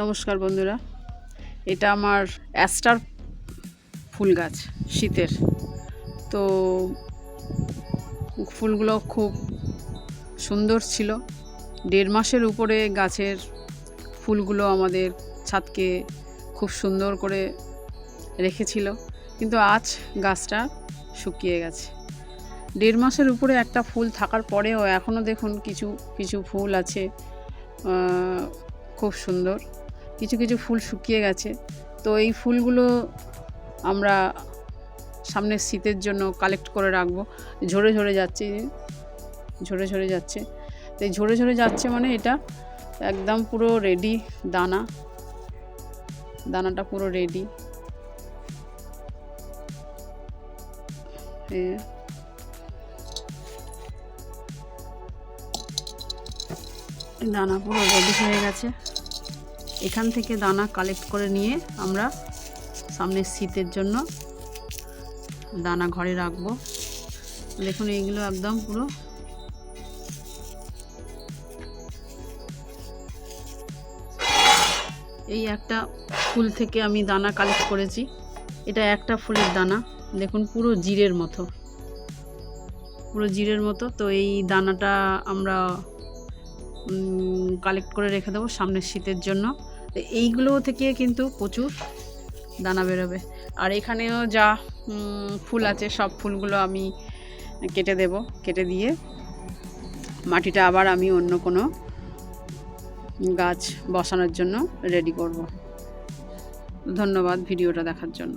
নমস্কার বন্ধুরা, এটা আমার অ্যাস্টার ফুল গাছ শীতের। তো ফুলগুলো খুব সুন্দর ছিল। 1.5 মাসের উপরে গাছের ফুলগুলো আমাদের ছাদকে খুব সুন্দর করে রেখেছিল, কিন্তু আজ গাছটা শুকিয়ে গেছে। 1.5 মাসের উপরে একটা ফুল থাকার পরেও এখনও দেখুন কিছু কিছু ফুল আছে, খুব সুন্দর। কিছু কিছু ফুল শুকিয়ে গেছে। তো এই ফুলগুলো আমরা সামনের শীতের জন্য কালেক্ট করে রাখবো। ঝরে ঝরে যাচ্ছে, ঝরে ঝরে যাচ্ছে। তো এই ঝরে ঝরে যাচ্ছে মানে এটা একদম পুরো রেডি। দানাটা পুরো রেডি। দানা পুরো রেডি হয়ে গেছে। এখান থেকে দানা কালেক্ট করে নিয়ে আমরা সামনের শীতের জন্য দানা ঘরে রাখবো। দেখুন এইগুলো একদম পুরো এই একটা ফুল থেকে আমি দানা কালেক্ট করেছি। এটা একটা ফুলের দানা, দেখুন পুরো জিরের মতো, পুরো জিরের মতো। তো এই দানাটা আমরা কালেক্ট করে রেখে দেবো সামনের শীতের জন্য। এইগুলো থেকে কিন্তু প্রচুর দানা বেরোবে। আর এখানেও যা ফুল আছে সব ফুলগুলো আমি কেটে দেব। কেটে দিয়ে মাটিটা আবার আমি অন্য কোনো গাছ বসানোর জন্য রেডি করব। ধন্যবাদ ভিডিওটা দেখার জন্য।